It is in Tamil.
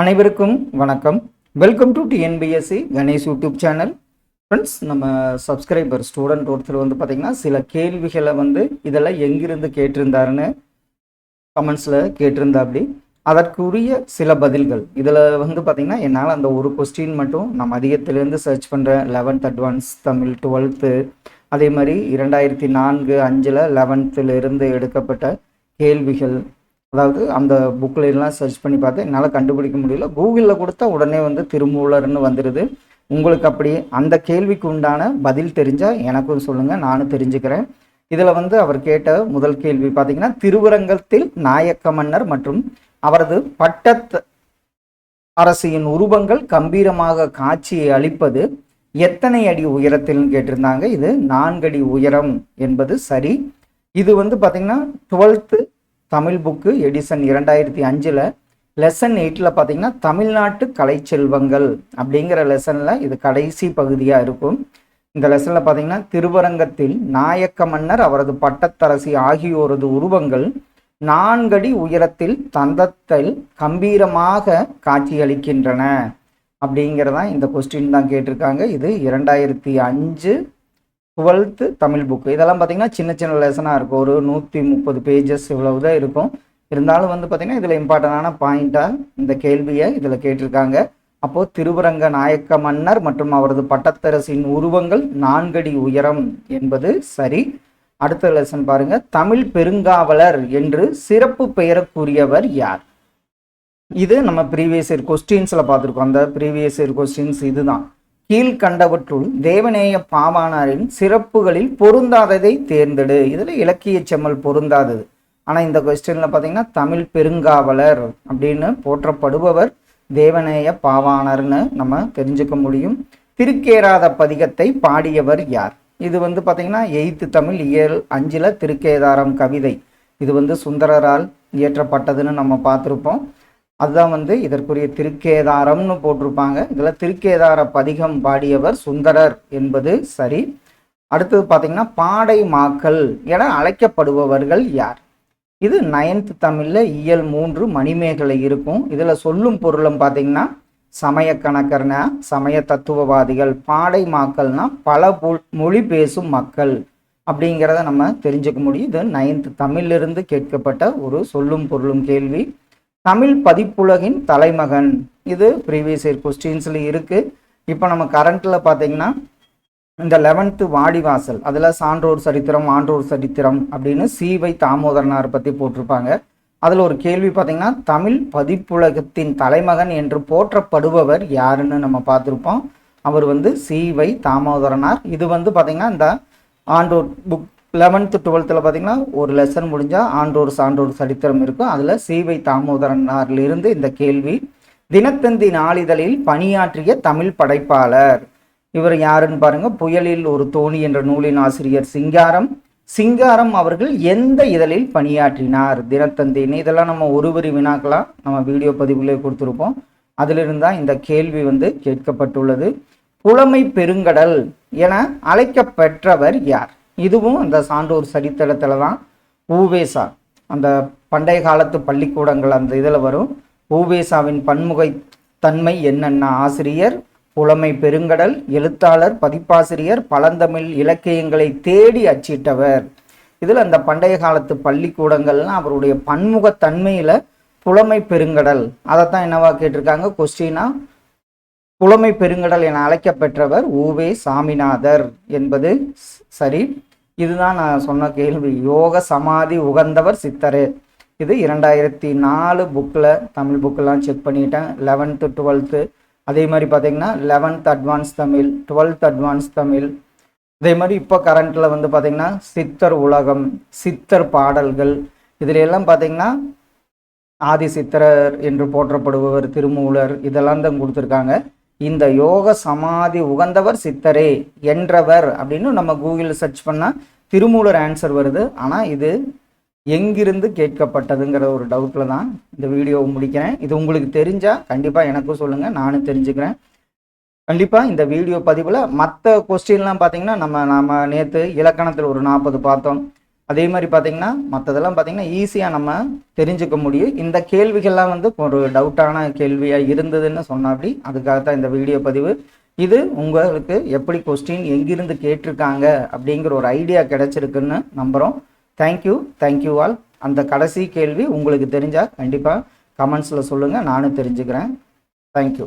அனைவருக்கும் வணக்கம். Welcome to TNPSC Ganesh YouTube channel. Friends, நம்ம சப்ஸ்கிரைபர் ஸ்டூடெண்ட் ஒருத்தர் பார்த்தீங்கன்னா சில கேள்விகளை இதெல்லாம் எங்கிருந்து கேட்டிருந்தாருன்னு கமெண்ட்ஸில் கேட்டிருந்தா அதற்குரிய சில பதில்கள் இதில் பார்த்தீங்கன்னா என்னால் அந்த ஒரு கொஸ்டின் மட்டும் நான் மதியத்திலேருந்து சர்ச் பண்ணுறேன். 11th அட்வான்ஸ் தமிழ் 12th, அதே மாதிரி 2004-5 11th எடுக்கப்பட்ட கேள்விகள், அதாவது அந்த புக்கில் எல்லாம் சர்ச் பண்ணி பார்த்தேன். என்னால் கண்டுபிடிக்க முடியல. கூகுளில் கொடுத்தா உடனே திருமூலர்னு வந்துடுது. உங்களுக்கு அப்படி அந்த கேள்விக்கு உண்டான பதில் தெரிஞ்சால் எனக்கும் சொல்லுங்கள், நானும் தெரிஞ்சுக்கிறேன். இதில் அவர் கேட்ட முதல் கேள்வி பார்த்தீங்கன்னா, திருவரங்கத்தில் நாயக்க மன்னர் மற்றும் அவரது பட்டத்து அரசியின் உருவங்கள் கம்பீரமாக காட்சியை அளிப்பது எத்தனை அடி உயரத்தில்னு கேட்டிருந்தாங்க. இது 4 அடி உயரம் என்பது சரி. இது பார்த்தீங்கன்னா 12th Tamil book Edison 2005 lesson 8 பார்த்தீங்கன்னா தமிழ்நாட்டு கலைச்செல்வங்கள் அப்படிங்கிற லெசனில் இது கடைசி பகுதியாக இருக்கும். இந்த லெசனில் பார்த்தீங்கன்னா திருவரங்கத்தில் நாயக்க மன்னர் அவரது பட்டத்தரசி ஆகியோரது உருவங்கள் 4 அடி உயரத்தில் தந்தத்தில் கம்பீரமாக காட்சியளிக்கின்றன அப்படிங்கிறதான் இந்த கொஸ்டின் தான் கேட்டிருக்காங்க. இது 2005 12th தமிழ் புக்கு. இதெல்லாம் பார்த்தீங்கன்னா சின்ன சின்ன லெசனாக இருக்கும். ஒரு 130 பேஜஸ் இவ்வளவு தான் இருக்கும். இருந்தாலும் பார்த்தீங்கன்னா இதில் இம்பார்ட்டண்டான பாயிண்ட்டாக இந்த கேள்வியை இதில் கேட்டிருக்காங்க. அப்போது திருவரங்க நாயக்க மன்னர் மற்றும் அவரது பட்டத்தரசின் உருவங்கள் 4 அடி உயரம் என்பது சரி. அடுத்த லெசன் பாருங்க. தமிழ் பெருங்காவலர் என்று சிறப்பு பெயருக்குரியவர் யார்? இது நம்ம ப்ரீவியஸ் இயர் கொஸ்டின்ஸில் பார்த்துருக்கோம். அந்த ப்ரீவியஸ் இயர் கொஸ்டின்ஸ் இதுதான். கீழ்கண்டவற்றுள் தேவநேய பாவாணரின் சிறப்புகளில் பொருந்தாததை தேர்ந்தெடு. இதில் இலக்கிய செம்மல் பொருந்தாதது. ஆனால் இந்த கொஸ்டினில் பார்த்தீங்கன்னா தமிழ் பெருங்காவலர் அப்படின்னு போற்றப்படுபவர் தேவநேய பாவாணர்னு நம்ம தெரிஞ்சுக்க முடியும். திருக்கேராத பதிகத்தை பாடியவர் யார்? இது பார்த்தீங்கன்னா 8th தமிழ் இயல் 5 திருக்கேதாரம் கவிதை. இது சுந்தரரால் இயற்றப்பட்டதுன்னு நம்ம பார்த்துருப்போம். அதுதான் இதற்குரிய திருக்கேதாரம்னு போட்டிருப்பாங்க. இதில் திருக்கேதார பதிகம் பாடியவர் சுந்தரர் என்பது சரி. அடுத்தது பார்த்தீங்கன்னா பாடை மாக்கள் என அழைக்கப்படுபவர்கள் யார்? இது 9th தமிழில் இயல் 3 மணிமேகலை இருக்கும். இதில் சொல்லும் பொருளும் பார்த்தீங்கன்னா சமய கணக்கர்னா சமய தத்துவவாதிகள், பாடை மாக்கள்னா பல மொழி பேசும் மக்கள் அப்படிங்கிறத நம்ம தெரிஞ்சுக்க முடியும். இது 9th தமிழிலிருந்து கேட்கப்பட்ட ஒரு சொல்லும் பொருளும் கேள்வி. தமிழ் பதிப்புலகின் தலைமகன், இது ப்ரீவியஸ் இயர் கொஸ்டின்ஸில் இருக்குது. இப்போ நம்ம கரண்ட்டில் பார்த்தீங்கன்னா இந்த 11th வாடிவாசல் அதில் சான்றோர் சரித்திரம் ஆன்றோர் சரித்திரம் அப்படின்னு சி.வை. தாமோதரனார் பற்றி போட்டிருப்பாங்க. அதில் ஒரு கேள்வி பார்த்தீங்கன்னா தமிழ் பதிப்புலகத்தின் தலைமகன் என்று போற்றப்படுபவர் யாருன்னு நம்ம பார்த்துருப்போம். அவர் சி.வை. தாமோதரனார். இது பார்த்தீங்கன்னா இந்த ஆன்றோர் புக் 11th 12th பார்த்தீங்கன்னா ஒரு லெசன் முடிஞ்சால் ஆன்றோர் சான்றோர் சரித்திரம் இருக்கும். அதில் சி.வை. தாமோதரனாரிலிருந்து இந்த கேள்வி. தினத்தந்தி நாளிதழில் பணியாற்றிய தமிழ் படைப்பாளர் இவர் யாருன்னு பாருங்க. புயலில் ஒரு தோணி என்ற நூலின் ஆசிரியர் சிங்காரம் அவர்கள் எந்த இதழில் பணியாற்றினார்? தினத்தந்தின்னு. இதெல்லாம் நம்ம ஒருவரி வினாக்கலாம் நம்ம வீடியோ பதிவுகளே கொடுத்துருப்போம். அதிலிருந்தான் இந்த கேள்வி கேட்கப்பட்டுள்ளது. புலமை பெருங்கடல் என அழைக்கப்பெற்றவர் யார்? இதுவும் அந்த சான்றோர் சரித்திரத்தில் தான். ஊவேசா, அந்த பண்டைய காலத்து பள்ளிக்கூடங்கள் அந்த இதில் வரும். ஊவேசாவின் பன்முகை தன்மை என்னென்ன? ஆசிரியர், புலமை பெருங்கடல், எழுத்தாளர், பதிப்பாசிரியர், பழந்தமிழ் இலக்கியங்களை தேடி அச்சிட்டவர். இதில் அந்த பண்டைய காலத்து பள்ளிக்கூடங்கள்லாம் அவருடைய பன்முகத்தன்மையில் புலமை பெருங்கடல் அதைத்தான் என்னவா கேட்டிருக்காங்க கொஸ்டினா. புலமை பெருங்கடல் என அழைக்கப்பெற்றவர் ஊவே சாமிநாதர் என்பது சரி. இதுதான் நான் சொன்ன கேள்வி. யோக சமாதி உகந்தவர் சித்தரே. இது 2004 புக்கில் தமிழ் புக்கெல்லாம் செக் பண்ணிட்டேன். 11th 12th அதே மாதிரி பார்த்தீங்கன்னா 11th advance Tamil 12th advance Tamil. அதே மாதிரி இப்போ கரண்ட்டில் பார்த்தீங்கன்னா சித்தர் உலகம், சித்தர் பாடல்கள், இதில் எல்லாம் பார்த்தீங்கன்னா ஆதி சித்தரர் என்று போற்றப்படுபவர் திருமூலர், இதெல்லாம் தான் கொடுத்துருக்காங்க. இந்த யோக சமாதி உகந்தவர் சித்தரே என்றவர் அப்படின்னு நம்ம கூகுளில் சர்ச் பண்ணால் திருமூலர் ஆன்சர் வருது. ஆனால் இது எங்கிருந்து கேட்கப்பட்டதுங்கிற ஒரு டவுட்டில் தான் இந்த வீடியோவை முடிக்கிறேன். இது உங்களுக்கு தெரிஞ்சால் கண்டிப்பாக எனக்கும் சொல்லுங்கள், நானும் தெரிஞ்சுக்கிறேன். கண்டிப்பாக இந்த வீடியோ பதிவில் மற்ற கொஸ்டின்லாம் பார்த்தீங்கன்னா நம்ம நேற்று இலக்கணத்தில் ஒரு 40 பார்த்தோம். அதே மாதிரி பார்த்தீங்கன்னா மற்றதெல்லாம் பார்த்தீங்கன்னா ஈஸியாக நம்ம தெரிஞ்சுக்க முடியும். இந்த கேள்விகள்லாம் வந்து ஒரு டவுட்டான கேள்வியாக இருந்ததுன்னு சொன்னாப்படி அதுக்காக தான் இந்த வீடியோ பதிவு. இது உங்களுக்கு எப்படி கொஸ்டின் எங்கிருந்து கேட்டிருக்காங்க அப்படிங்கிற ஒரு ஐடியா கிடைச்சிருக்குன்னு நம்புகிறோம். Thank you all. அந்த கடைசி கேள்வி உங்களுக்கு தெரிஞ்சால் கண்டிப்பாக கமெண்ட்ஸில் சொல்லுங்கள், நானும் தெரிஞ்சுக்கிறேன். தேங்க்யூ.